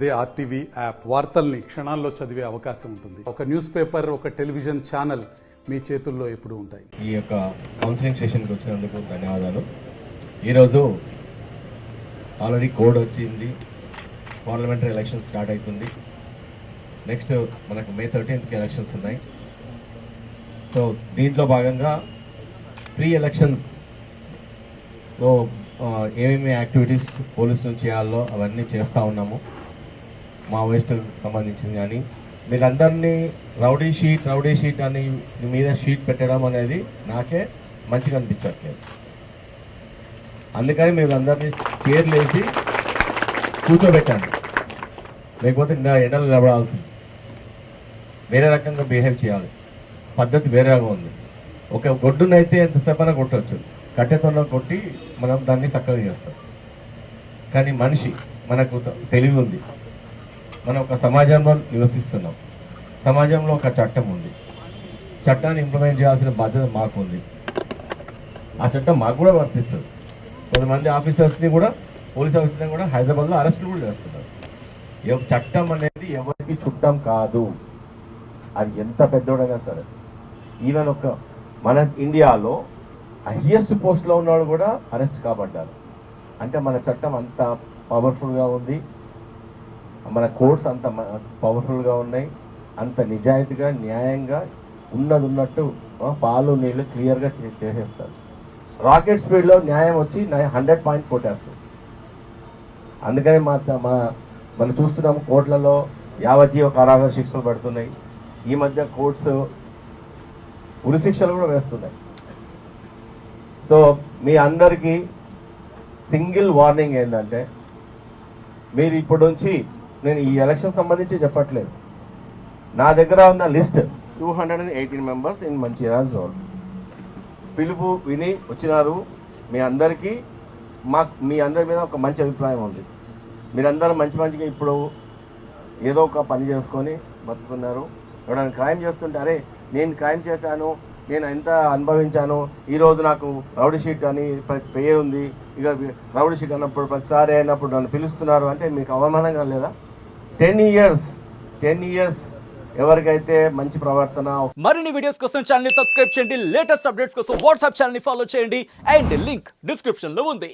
అదే RTV app వార్తల్ని క్షణాల్లో చదివే అవకాశం ఉంటుంది. ఒక న్యూస్ పేపర్, ఒక టెలివిజన్ ఛానల్ మీ చేతుల్లో ఎప్పుడూ ఉంటాయి. ఈ యొక్క కౌన్సిలింగ్ సెషన్కి వచ్చినందుకు ధన్యవాదాలు. ఈరోజు ఆల్రెడీ కోడ్ వచ్చింది, పార్లమెంటరీ ఎలక్షన్ స్టార్ట్ అవుతుంది. నెక్స్ట్ మనకు May 13th ఎలక్షన్స్ ఉన్నాయి. సో దీంట్లో భాగంగా ప్రీ ఎలక్షన్స్లో ఏమేమి యాక్టివిటీస్ పోలీస్ నుంచి చేయాలో అవన్నీ చేస్తూ ఉన్నాము. మావోయిస్ట్ సంబంధించింది. కానీ మీరందరినీ రౌడీ షీట్ అని మీద షీట్ పెట్టడం అనేది నాకే మంచిగా అనిపించట్లేదు. అందుకని మీరు అందరినీ చైర్లు వేసి కూర్చోబెట్టాను, లేకపోతే ఎండలు నిలబడాల్సింది. వేరే రకంగా బిహేవ్ చేయాలి, పద్ధతి వేరేగా ఉంది. ఒక గొడ్డునైతే ఎంతసేపైనా కొట్టవచ్చు, కట్టెతోనే కొట్టి మనం దాన్ని చక్కగా చేస్తాం. కానీ మనిషి, మనకు తెలివి ఉంది, మనం ఒక సమాజంలో నివసిస్తున్నాం. సమాజంలో ఒక చట్టం ఉంది, చట్టాన్ని ఇంప్లిమెంట్ చేయాల్సిన బాధ్యత మాకు ఉంది. ఆ చట్టం మాకు కూడా వర్తిస్తుంది. కొంతమంది ఆఫీసర్స్ని కూడా, పోలీస్ ఆఫీసర్ని కూడా హైదరాబాద్లో అరెస్టులు కూడా చేస్తున్నారు. చట్టం అనేది ఎవరికి చుట్టం కాదు, అది ఎంత పెద్దోడైనా సరే. ఈవెన్ ఒక మన ఇండియాలో హైయెస్ట్ పోస్ట్లో ఉన్నవాడు కూడా అరెస్ట్ కాబడ్డారు. అంటే మన చట్టం అంత పవర్ఫుల్గా ఉంది, మన కోర్ట్స్ అంత పవర్ఫుల్గా ఉన్నాయి, అంత నిజాయితీగా న్యాయంగా ఉన్నట్టు పాలు నీళ్ళు క్లియర్గా చేసేస్తారు. రాకెట్ స్పీడ్లో న్యాయం వచ్చి 100 పాయింట్ కొట్టేస్తుంది. అందుకని మనం చూస్తున్నాము కోర్టులలో యావజ్జీవ కారాగార శిక్షలు పడుతున్నాయి. ఈ మధ్య కోర్ట్స్ ఉరి శిక్షలు కూడా వేస్తున్నాయి. సో మీ అందరికీ సింగిల్ వార్నింగ్ ఏంటంటే, మీరు ఇప్పటి నుంచి, నేను ఈ ఎలక్షన్ సంబంధించి చెప్పట్లేదు, నా దగ్గర ఉన్న list 218 members in Mancherial zone. పిలుపు విని వచ్చినారు. మీ అందరికీ మీ అందరి మీద ఒక మంచి అభిప్రాయం ఉంది. మీరందరూ మంచిగా ఇప్పుడు ఏదో ఒక పని చేసుకొని బతుకున్నారు. ఎవరైనా క్రైమ్ చేస్తుంటే, అరే నేను క్రైమ్ చేశాను, నేను ఎంత అనుభవించాను, ఈరోజు నాకు రౌడీ షీట్ అని పేరు ఉంది, ఇక రౌడీ షీట్ అన్నప్పుడు ప్రతిసారి అయినప్పుడు నన్ను పిలుస్తున్నారు అంటే మీకు అవమానంగా లేదా? 10 ఇయర్స్ ఎవరికైతే మంచి ప్రవర్తన. మరిన్ని వీడియోస్ కోసం ఛానల్ ని సబ్స్క్రైబ్ చేయండి. లేటెస్ట్ అప్డేట్స్ కోసం వాట్సాప్ ఛానల్ ని ఫాలో చేయండి. అండ్ లింక్ డిస్క్రిప్షన్ లో ఉంది.